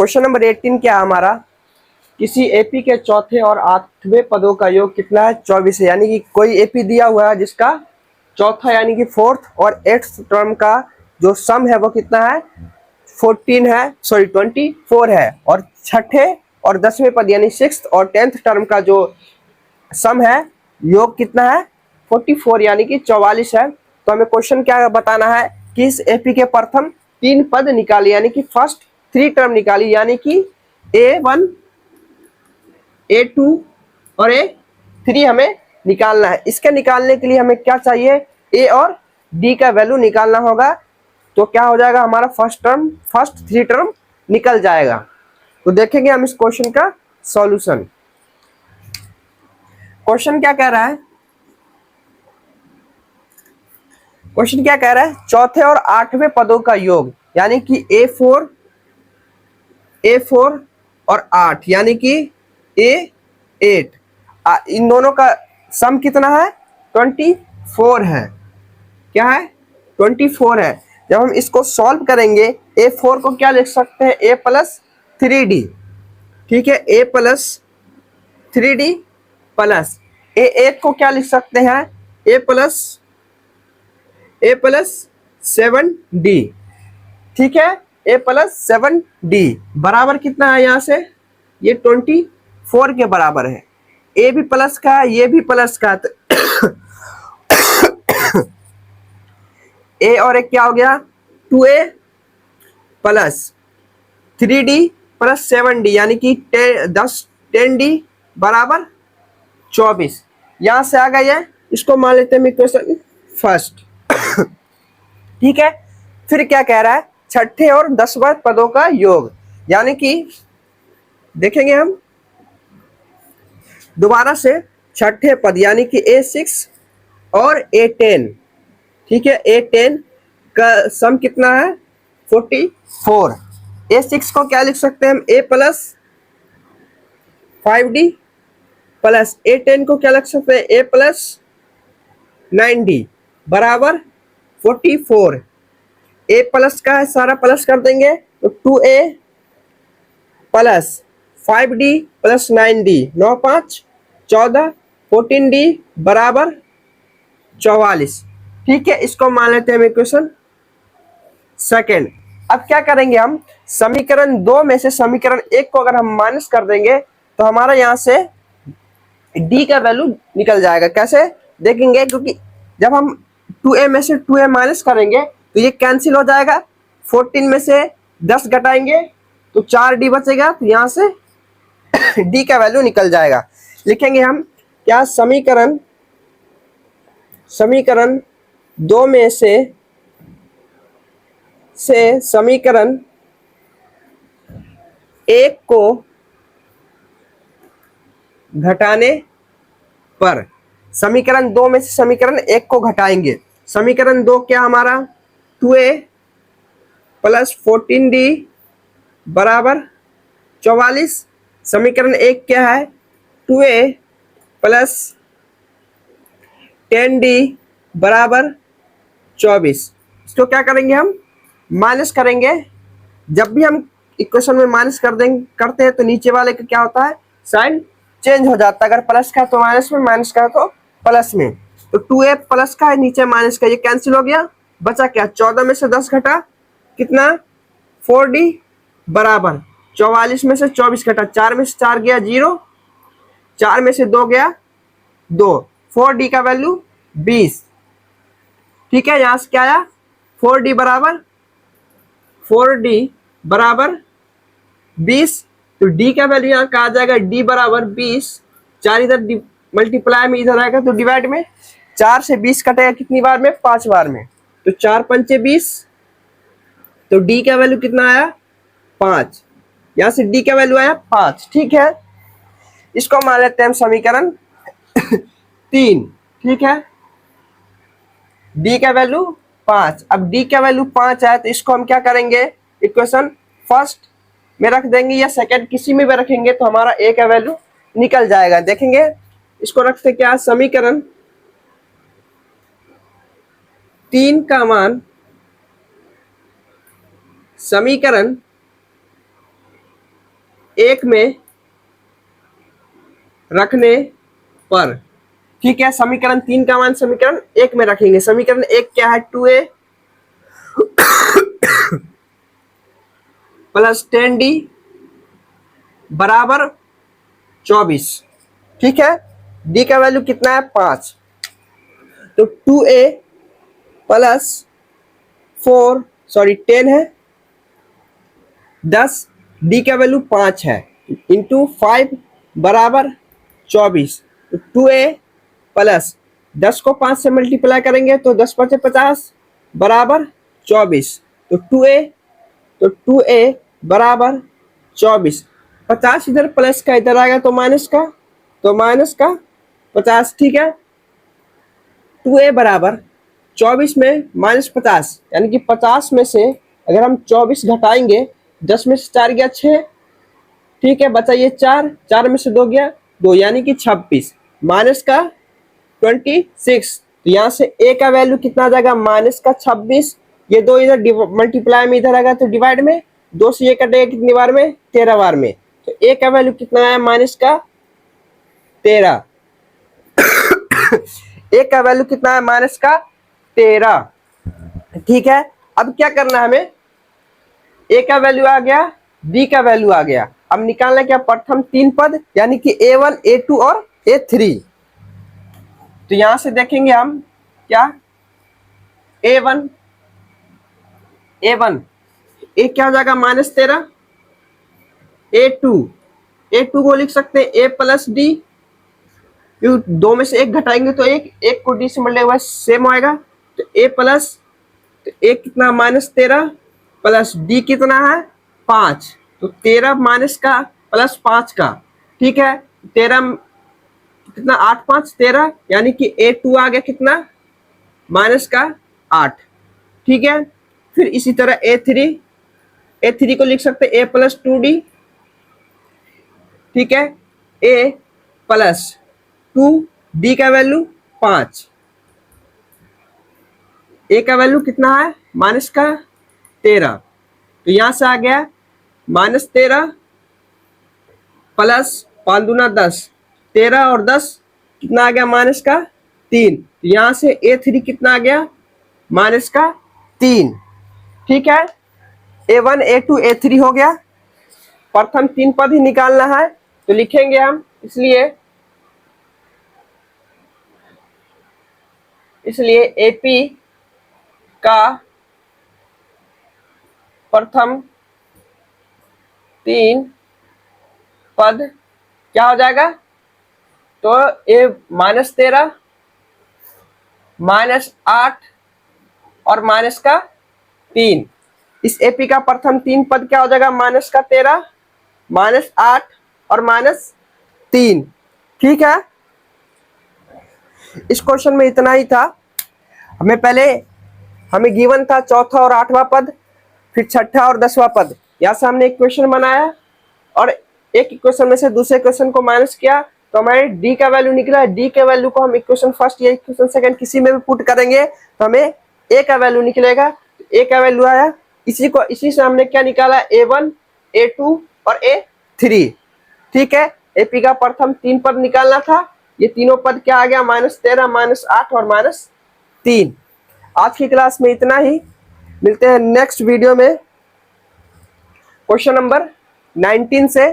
Question number 18 क्या है हमारा, किसी एपी के चौथे और आठवें पदों का योग कितना है, 24 है। यानी कि कोई एपी दिया हुआ है जिसका चौथा यानी कि फोर्थ और एट्थ टर्म का जो सम है वो कितना है, 24 है, और छठे और 10वें पद यानी सिक्स्थ और 10th टर्म का जो सम है योग कितना है, 44 यानी कि 44 है। तो हमें क्वेश्चन क्या बताना है कि इस एपी के प्रथम 3 पद निकाली, यानी कि फर्स्ट 3 टर्म निकाली, यानी कि A1 A2 और A3 हमें निकालना है। इसके निकालने के लिए हमें क्या चाहिए, A और D का वैल्यू निकालना होगा। तो क्या हो जाएगा, हमारा फर्स्ट 3 टर्म निकल जाएगा। तो देखेंगे हम इस क्वेश्चन का सॉल्यूशन। क्वेश्चन क्या कह रहा है, क्वेश्चन क्या कह रहा है, चौथे और आठवें पदों का योग, यानी कि A4 और 8 यानी कि A8, इन दोनों का सम कितना है, 24 है। क्या है, 24 है। जब हम इसको सॉल्व करेंगे, A4 को क्या लिख सकते हैं, A प्लस 3D, ठीक है, A plus 3D plus A8 को क्या लिख सकते हैं, A प्लस 7D, ठीक है, A प्लस 7D बराबर कितना है, यहाँ से ये 24 के बराबर है। ए भी प्लस का है, ये भी प्लस का है, तो ए और एक क्या हो गया, 2A plus 3D plus 7D यानी कि 10D बराबर 24। यहां से आ गया है, इसको मान लेते हैं इक्वेशन फर्स्ट। ठीक है, फिर क्या कह रहा है, छठे और 10वें पदों का योग, यानी कि देखेंगे हम दोबारा से, छठे पद यानी कि A6 और A10, ठीक है, A10 का सम कितना है, 44। A6 को क्या लिख सकते हैं हम, A plus 5D plus A10 को क्या लिख सकते हैं, A प्लस 9D बराबर 44। A प्लस का है, सारा प्लस कर देंगे तो 2A plus 5D plus 9D, 9 5 14, 14D बराबर 44। ठीक है, इसको मान लेते हैं हम इक्वेशन सेकेंड। अब क्या करेंगे हम, समीकरण 2 में से समीकरण 1 को अगर हम माइनस कर देंगे तो हमारा यहां से D का वैल्यू निकल जाएगा। कैसे देखेंगे, क्योंकि जब हम 2A में से 2A माइनस करेंगे तो ये कैंसिल हो जाएगा, 14 में से 10 घटाएंगे तो 4D बचेगा, तो यहां से D का वैल्यू निकल जाएगा। लिखेंगे हम क्या, समीकरण 2 में से समीकरण 1 को घटाने पर, समीकरण 2 में से समीकरण 1 को घटाएंगे। समीकरण 2 क्या हमारा, 2A प्लस 14D बराबर 44। समीकरण 1 क्या है, 2A प्लस 10D बराबर 24। इसको क्या करेंगे हम, माइनस करेंगे। जब भी हम इक्वेशन में माइनस करते हैं तो नीचे वाले का क्या होता है, साइन चेंज हो जाता है। अगर प्लस का है तो माइनस में, माइनस का है तो प्लस में। तो 2A प्लस का है, नीचे माइनस का, ये कैंसिल हो गया, बचा क्या, 14 में से 10 घटा कितना, 4D बराबर 44 में से 24 घटा, 4 में से 4 गया 0, 4 में से 2 गया 2, 4D का वैल्यू 20। ठीक है, यहां से क्या आया, 4D बराबर 20। तो D का वैल्यू यहाँ का आ जाएगा, D बराबर 20। 4 इधर मल्टीप्लाई में इधर आएगा तो डिवाइड में, 4 से 20 कटेगा कितनी बार में, 5 बार में, तो 4 पंचे 20। तो D का वैल्यू कितना आया, 5। यहां से D का वैल्यू आया 5। ठीक है, इसको मान लेते हैं हम समीकरण 3। ठीक है, D का वैल्यू 5। अब D का वैल्यू 5 है तो इसको हम क्या करेंगे, इक्वेशन फर्स्ट में रख देंगे या सेकंड, किसी में भी रखेंगे तो हमारा A का वैल्यू निकल जाएगा। देखेंगे इसको रखते क्या, समीकरण 3 का मान, समीकरण एक में रखने पर, ठीक है, समीकरण 3 का मान समीकरण 1 में रखेंगे। समीकरण 1 क्या है, 2a प्लस 10d बराबर 24, ठीक है। d का वैल्यू कितना है, 5, तो 2a प्लस 10 है, 10, d का वैल्यू 5 है, इंटू 5 बराबर 24, तो 2a प्लस 10 को 5 से मल्टीप्लाई करेंगे तो 10 5 50 बराबर 24, तो 2a बराबर 24, 50 इधर प्लस का इधर आएगा तो माइनस का, तो माइनस का 50, ठीक है। 2a बराबर 24 में माइनस 50, यानी कि 50 में से अगर हम 24 घटाएंगे, 10 में से 4 गया 6, ठीक है, बचा ये 4, 4 में से 2 गया 2, यानी कि 26, माइनस का 26, तो यहाँ से a का वैल्यू कितना आ जाएगा, माइनस का 26, ये 2 इधर मल्टीप्लाई में इधर आएगा तो डिवाइड में, 2 से ये कटेगा कितनी बार में, 13 बार में, तो a का वैल्यू कितना है, माइनस का 13 a का वैल्यू कितना है, माइनस का 13, ठीक है। अब क्या करना है हमें, a का वैल्यू आ गया, b का वैल्यू आ गया, अब निकालना क्या, प्रथम 3 पद यानी कि a1 a2 और a3, तो यहां से देखेंगे हम क्या, a1 a क्या हो जाएगा, -13, a2 को लिख सकते हैं a प्लस डी, 2 में से 1 घटाएंगे तो 1 को d से मल्टीप्लाई सेम आएगा, तो a प्लस, तो a कितना, -13 प्लस d कितना है 5, तो 13 माइनस का प्लस 5 का, ठीक है, 13 कितना, 8 5 13, यानी कि a2 आ गया कितना, माइनस का 8, ठीक है। फिर इसी तरह a3 को लिख सकते हैं a प्लस 2d, ठीक है, a प्लस 2d का वैल्यू 5, a का वैल्यू कितना है, माइनस का 13, तो यहां से आ गया -13 प्लस 5 दूना 10, 13 और 10 कितना आ गया, माइनस का 3, तो यहां से a3 कितना आ गया, माइनस का 3, ठीक है। a1 a2 a3 हो गया, प्रथम 3 पद ही निकालना है तो लिखेंगे हम, इसलिए AP का प्रथम 3 पद क्या हो जाएगा, तो a -13 -8 और माइनस का 3, इस AP का प्रथम 3 पद क्या हो जाएगा, -13 -8 और -3, ठीक है। इस क्वेश्चन में इतना ही था। हमें गिवन था चौथा और 8वां पद, फिर छठा और 10वां पद, यहाँ से हमने एक क्वेश्चन बनाया और एक इक्वेशन में से दूसरे क्वेश्चन को माइनस किया, तो हमारे d का वैल्यू निकला। d के वैल्यू को हम इक्वेशन फर्स्ट या इक्वेशन सेकंड किसी में भी पुट करेंगे तो हमें a का वैल्यू निकलेगा, तो a का वैल्यू आया, इसी से हमने क्या निकाला, a1 a2 और a3, ठीक है। AP का प्रथम 3 पद निकालना था, ये तीनों पद क्या आ गया, -13 -8 और -3। आज की क्लास में इतना ही, मिलते हैं नेक्स्ट वीडियो में क्वेश्चन नंबर 19 से।